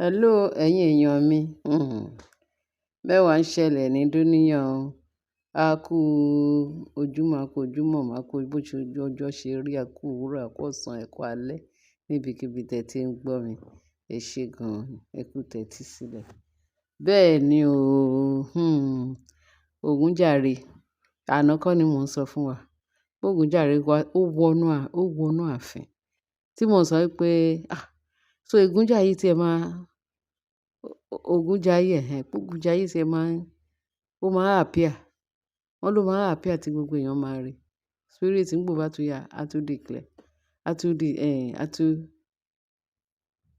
Hello, ẹ̀yin èèyàn mi. Mẹ́wàá ń ṣẹlẹ̀ ní dúníyàn o. A kú ojúmọ́, a kú ojúmọ́, a kú bó ṣe ojú ọjọ́ ṣe rí, a kú òwúrọ̀, a kú ọ̀sán, ẹ kú alẹ́ níbikíbi tẹ́ tí ń gbọ́ mi. Ẹ ṣé gan-an, ẹ kú tẹ́tí sílẹ̀. Bẹ́ẹ̀ ni o, Ògúnjàre, àná kọ́ ni mò ń sọ fún wa. Ògúnjàre wá, ó wọnú ààfin. Tí mò ń sọ pé, so Ògúnjàyé tí ẹ máa, Ògúnjàyé, Ògúnjàyé tí ẹ máa, ó máa appear. Wọ́n ló máa appear tí gbogbo èèyàn máa rí. Spirit ń gbò bá tún yà, á tún declare,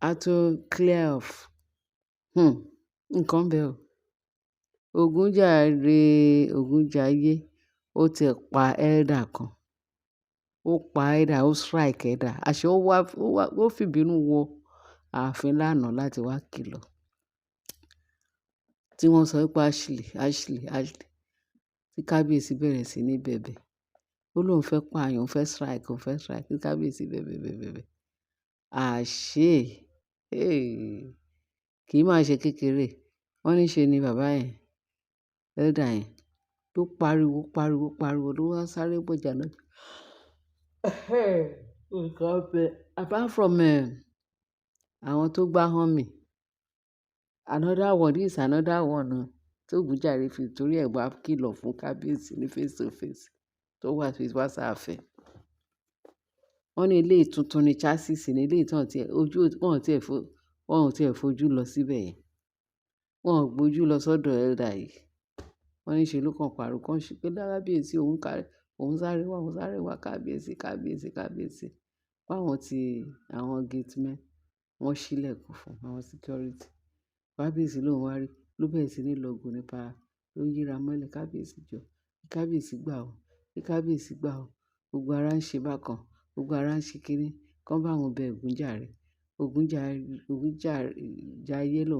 á tún clear off. Nǹkan bẹ́ẹ̀ o. Ògúnjàre, Ògúnjàyé, ó ti pa elder kan. Ó pa elder, ó strike elder. Àṣé ó fi ìbínú wọ ààfin lánàá láti wá kìlọ̀. Tí wọ́n sọ pé Ashley, tí kábíyèsí bẹ̀rẹ̀ sí ní bẹ̀bẹ̀. Ó lóun fẹ́ pààyàn, òun fẹ́ strike, tí kábíyèsí bẹ̀bẹ̀. Àṣé, kì í máa ṣe kékeré. Wọ́n ní ṣe ni bàbá yẹn, elder yẹn, ló pariwo, ló wá sáré bọ̀jà náà. Nǹkan bẹ́ẹ̀. Apart from àwọn tó gbá Hunmi, this is another one tí Ògúnjàre fi torí ẹ̀ wá kìlọ̀ fún kábíyèsí ní face to face tó wá sáàfin. Wọ́n ní eléyìí tuntun ni chassis ní eléyìí tí wọ́n ò tiẹ̀ fojú lọ síbẹ̀ yẹn. Wọ́n ò gbójú lọ sọ́dọ̀ elder yìí. Wọ́n ní ṣe ló kàn pariwo kan ṣe pé kábíyèsí òun sáré wá kábíyèsí. Báwọn tí àwọn gate men wọ́n ṣílẹ̀kùn fún àwọn security. Kábíyèsí lòun wá rí, ló bẹ̀rẹ̀ sí ní lọgun nípa ló yíra mọ́lẹ̀ kábíyèsí jọ. Kí kábíyèsí gbà ó. Gbogbo ara ń ṣe bákan, gbogbo ara ń ṣe kíní. Kán bá wọn bẹ Ògúnjàre. Ògúnjàyé ló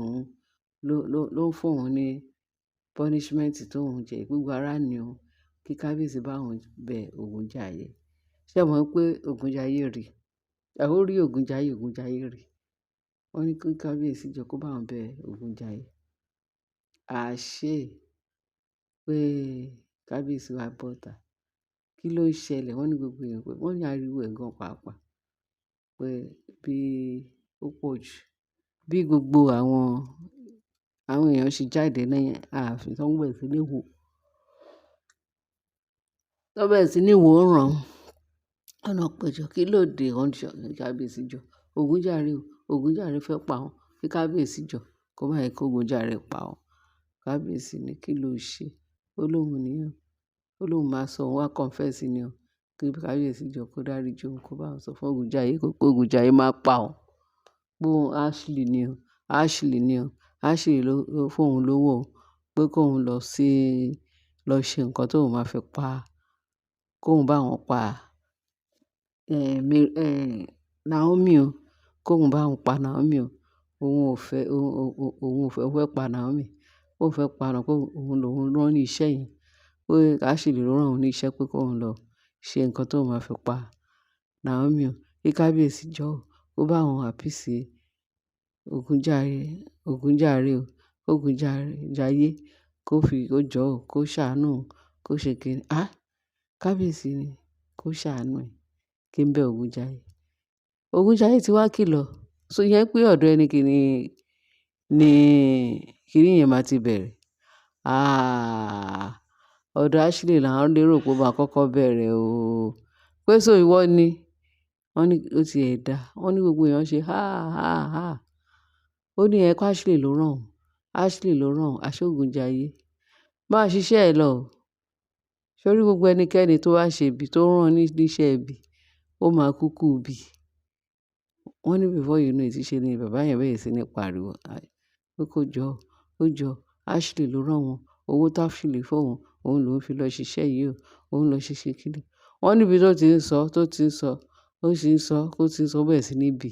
ń fún òun ní punishment tó ń jẹ. Gbogbo ara ni òun. Kí kábíyèsí bá wọn bẹ Ògúnjàyé. Ṣé ẹ mọ̀ pé Ògúnjàyé rí? Ó rí Ògúnjàyé rí. Wọ́n ní kí kábíyèsí jọ kó bá wọn bẹ Ògúnjàyé. Àṣé pé kábíyèsí wá bọ́ta. Kí ló ń ṣẹlẹ̀? Wọ́n ní gbogbo èèyàn pé wọ́n ní ariwo ẹ̀ gan pàápàá. Pé bí ó pọ̀ jù. Bí gbogbo àwọn èèyàn ṣe jáde lẹ́yìn ààfin tó ń bẹ̀rẹ̀ sí ní wò. Tó bẹ̀rẹ̀ sí ní wò ó ràn. Ọ̀nà péjọ kí ló dé wọ́n jọ kábíyèsí jọ. Ògúnjàre fẹ́ pa wọ́n. Kí kábíyèsí jọ kó má yẹ kó Ògúnjàre pa wọ́n. Kábíyèsí ní kí ló ṣe? Ó lóhun nìyẹn. Ó lóhun máa sọ òun wá confess ni o. Kí kábíyèsí jọ kó dáríjì òun kó bá wọn sọ fún Ògúnjàyé pé Ògúnjàyé máa pa òun. Pé Ashley ni o. Ashley ló fún òun lówó o. Pé kóun lọ ṣe nǹkan tóun máa fi pa. Kóun bá wọn pa Naomi o. Kóun bá wọn pa Naomi o. Òun ò fẹ́ pa Naomi. Ó fẹ́ pa pé òun lòun rán ní iṣẹ́ yẹn. Pé Ashley ló rán òun ní iṣẹ́ pé kóun lọ ṣe nǹkan tóun máa fi pa Naomi o. Kí kábíyèsí jọ kó bá wọn appease Ògúnjàre o. Ògúnjàyé kó jọ ò kó ṣàánú òun kó ṣe kíni. Kábíyèsí ni kó ṣàánú ẹ̀. Kí ń bẹ Ògúnjàyé. Ògúnjàyé ti wá kìlọ̀. So ìyẹn pé ọ̀dọ̀ ẹni ni kíní yẹn máa ti bẹ̀rẹ̀. Ọ̀dọ̀ Ashley làwọn lérò pé ó máa kọ́kọ́ bẹ̀rẹ̀ o. Pé so ìwọ ni. Wọ́n ní ó ti ẹ̀ dá. Wọ́n ní gbogbo èèyàn ṣe há. Ó ní ẹ kó Ashley ló rán òun. Àṣé Ògúnjàyé. Máa ṣiṣẹ́ ẹ lọ. Sórí gbogbo ẹnikẹ́ni tó wá ṣe ibi tó rán ní iṣẹ́ ibi, ó máa kúkú bí. Wọ́n ní before you know it ṣe ni bàbá yẹn bẹ̀rẹ̀ sí ní pariwo. Pé kó jọ. Ashley ló rán wọn. Owó tó Ashley fún òun lòun fi lọ ṣiṣẹ́ yìí o. Òun lọ ṣe kíni. Wọ́n níbi tó ti ń sọ, bẹ̀rẹ̀ sí ní bì.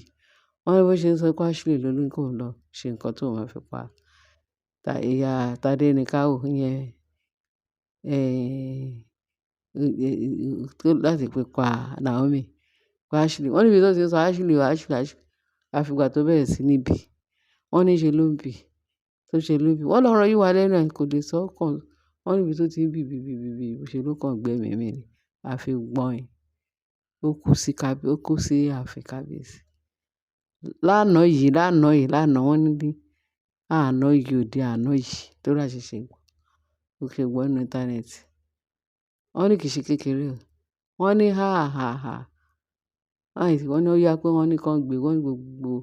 Wọ́n ní bó ṣe ń sọ pé Ashley ló ní kó lọ ṣe nǹkan tóun máa fi pa. Ìyá Tádéníkáwò yẹn, láti fi pa Naomi. Ashley. Wọ́n níbi tó ti ń sọ Ashley. Àfìgbà tó bẹ̀rẹ̀ sí ní bì. wọ́n ní ṣe ló ń bì, tó ṣe ló ń bì. Wọ́n lọ́rọ̀ yìí wá lẹ́nu ẹ̀ kò lè sọ ọ́ kàn. Wọ́n níbi tó ti ń bì ṣe ló kàn gbẹ́mìí mì ni. Àfi gbọ̀n-ìn. Ó kú sí ààfin kábíyèsí. Lánàá wọ́n ní àná yìí òde àná yìí tó rà ṣẹ̀ṣẹ̀ gbọ́. Ó ṣe gbọ́ nínú íńtánẹ́ẹ̀tì. Wọ́n ní kì í ṣe kékeré o. Wọ́n ní háàháà. Wọ́n ní ó yá pé wọ́n ní kán gbé, wọ́n ní gbogbo.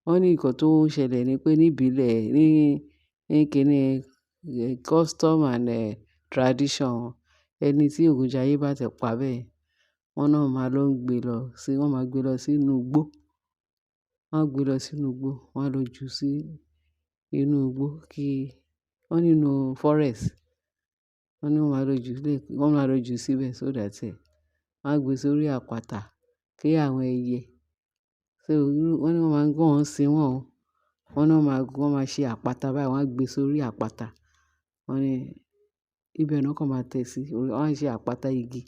Wọ́n ní nǹkan tó ń ṣẹlẹ̀ ni pé níbílẹ̀ ní kíní custom and tradition wọn, ẹni tí Ògúnjayé bá ti pa bẹ́ẹ̀, wọ́n náà máa lọ gbé lọ wọ́n máa gbé lọ sínú igbó. Wọ́n á gbé lọ sínú igbó, wọ́n á lọ jù sí inú igbó wọ́n nínú forest. Wọ́n ní wọ́n máa lọ jù síbẹ̀ so that wọ́n á gbé sórí àpáta kí àwọn ẹyẹ. Wọ́n ní wọ́n sin wọ́n o. Wọ́n ní wọ́n máa ṣe àpáta báyìí, wọ́n á gbé sórí àpáta. Wọ́n ní ibẹ̀ náà kàn máa tẹ̀ sí. Wọ́n á ṣe àpáta igi,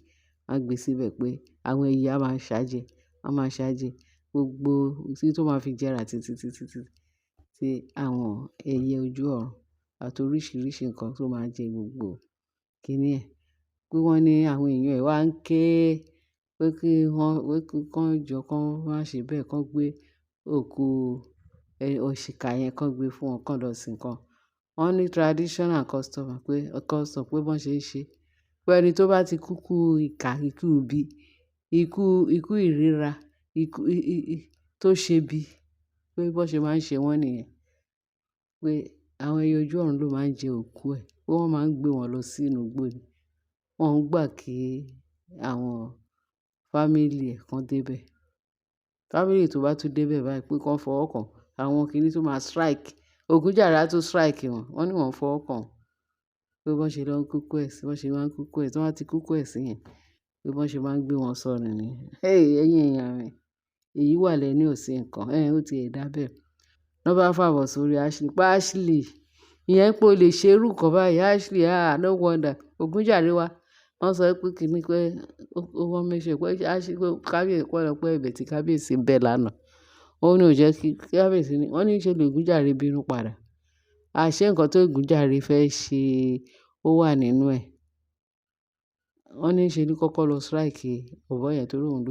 wọ́n á gbé síbẹ̀ pé àwọn ẹyẹ á máa ṣáájẹ. Gbogbo tí tó máa fi jẹrà títí tí àwọn ẹyẹ ojú ọ̀run àti oríṣiríṣi nǹkan tó máa jẹ gbogbo kíní ẹ̀. Pé wọ́n ní àwọn èèyàn ẹ̀ wá ń ké pé kán jọ kán má ṣe bẹ́ẹ̀, kán gbé òkú òṣìkà yẹn kán gbé fún wọn, kán lọ sin ǹkan. Wọ́n ní tradition and custom pé bọ́n ṣe ń ṣe. Pé ẹni tó bá ti kúkú ìkà, ikú ibi, ikú ìríra, ikú tó ṣe bí, pé bọ́n ṣe máa ń ṣe wọ́n nìyẹn. Pé àwọn ẹyẹ ojú ọ̀run ló máa ń jẹ òkú ẹ̀. Pé wọ́n máa ń gbé wọn lọ sínú igbó ni. Wọn ò ń gbà kí àwọn family ẹ̀ kan dé bẹ̀. Family tó bá tún dé bẹ̀ báyìí pé kán fọwọ́ kàn, àwọn kíní tó máa strike. Ògúnjàre á tún strike wọn. Wọ́n ní wọ́n fọwọ́ kàn. Pé bọ́n ṣe lọ ń kúkú ẹ̀ sí, bọ́n ṣe máa ń kúkú ẹ̀ tí wọ́n bá ti kúkú ẹ̀ sí yẹn. Pé bọ́n ṣe máa ń gbé wọn sọnù nìyẹn. Ẹ̀yin èèyàn mi, èyí wà lẹ́ní ò sí nǹkan. Ó ti ẹ̀ dá bẹ́ẹ̀. Wọ́n bá fàbọ̀ sórí Ashley. Pa Ashley. Ìyẹn pé o lè ṣe irú nǹkan báyìí. Ashley, no wonder. Ògúnjàre wá. Wọ́n sọ pé kíní pé wọ́n make sure pé Ashley pé kábíyèsí pé ẹ̀bẹ̀ tí kábíyèsí ń bẹ̀ lánàá. Ó ní ò jẹ́ kí kábíyèsí ní. Wọ́n ní ṣe lè Ògúnjàre bínú padà. Àṣé nǹkan tó Ògúnjàre fẹ́ ṣe ó wà nínú ẹ̀. Wọ́n ní ṣe ní kọ́kọ́ lọ strike bọ̀bọ́ yẹn torí òun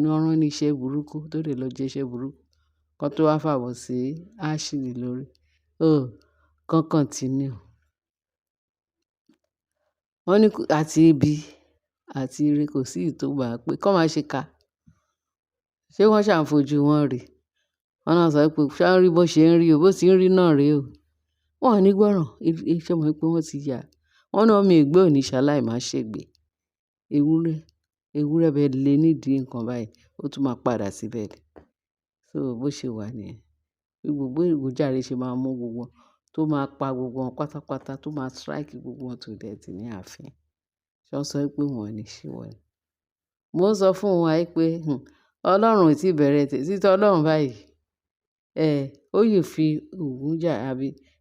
ló rán ní iṣẹ́ burúkú tó lè lọ jẹ́ iṣẹ́ burúkú. Kan tó wá fàbọ̀ sí Ashley lórí. Kan continue. Wọ́n ní àti ibi àti ire kò sí èyí tó gbà pé kán máa ṣe kà. Ṣé wọ́n ṣà ń fojú wọn rí? Wọ́n náà sọ pé ṣé wọ́n rí bó ṣe ń rí o, bó ti ń rí náà rè o. Wọ́n ò ní gbọ́ràn. Ṣé mọ̀ pé wọ́n ti yà? Wọ́n ní ọmọ ègbé ò ní ṣaláì máa ṣègbé. Ewúrẹ́ bẹ́ẹ̀ lé nídìí nǹkan báyìí, ó tún máa padà síbẹ̀ ni. So bó ṣe wà nìyẹn. Bí gbogbo Ògúnjàre ṣe máa mú gbogbo wọn, tó máa pa gbogbo wọn pátápátá, tó máa strike gbogbo wọn to death ní ààfin. Ṣé wọ́n sọ pé wọ́n ò ní ṣíwọ́ ni? Mo ń sọ fún wa pé Ọlọ́run ò tí bẹ̀rẹ̀ títí Ọlọ́run báyìí. Ó yìí fi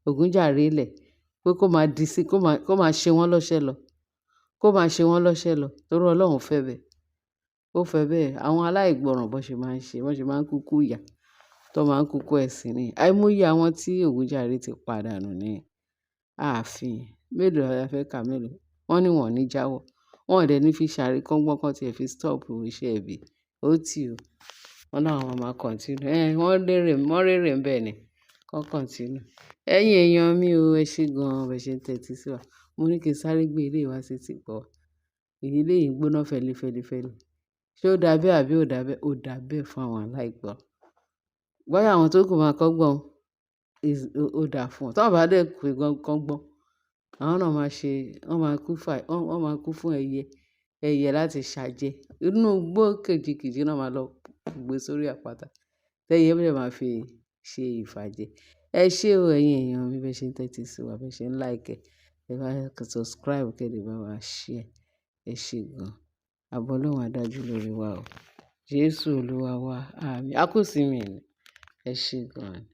Ògúnjàre lẹ̀ pé kó máa ṣe wọ́n lọ́ṣẹ́ lọ. Kó máa ṣe wọ́n lọ́ṣẹ́ lọ torí Ọlọ́run fẹ́ bẹ́ẹ̀. Ó fẹ́ bẹ́ẹ̀. Àwọn aláìgbọràn bọ́n ṣe máa ń ṣe, bọ́n ṣe máa ń kúkú ìyà, tó máa ń kúkú ẹ̀sìn ni. Àìmọye àwọn tí Ògúnjàre ti pàdánù ní ààfin. Mélòó la fẹ́ kà mélòó? Wọ́n ní wọ́n ò ní jáwọ́. Wọ́n ò dẹ̀ ní fi ṣàríkọ́gbọ́n kan tí ẹ fi stop iṣẹ́ ibi. Ó tì o. Wọ́n láwọn máa continue. Wọ́n rérè ń bẹ̀ ni. Kán continue. Ẹ̀yin èèyàn mi o, ẹ ṣé gan-an bẹ́ẹ̀ ṣe ń tẹ́tí sí wa. Mo ní kí n sáré gbé eléyìí wá sétí gbọ́ wa. Eléyìí ń gbóná fẹ́lifẹ́li. Ṣé ó dà bẹ́ẹ̀ àbí ò dà bẹ́ẹ̀? Ó dà bẹ́ẹ̀ fún àwọn aláìgbọ́ràn. Bóyá àwọn tó kù máa kọ́gbọ́n ó dà fún wọn. Tí wọ́n bá dẹ̀ pé kán gbọ́n, àwọn náà wọ́n máa kú fún ẹyẹ láti ṣàjẹ́. Inú igbó kejìkejì náà máa lọ gbé sórí àpáta. Tẹ́yẹ bẹ́ẹ̀ máa fi ṣe ìfàjẹ. Ẹ ṣé o ẹ̀yin èèyàn mi bẹ́ẹ̀ ṣe ń tẹ́tí sí wa, bẹ́ẹ̀ ṣe ń like ẹ̀. Ẹ bá subscribe kí ẹ lè bá wa share. Ẹ ṣé gan-an. Ààbò Ọlọ́run á dájú lórí wa o. Jésù Olúwa wa. Àmín. A kú sí mi ni. Ẹ ṣé gan-an.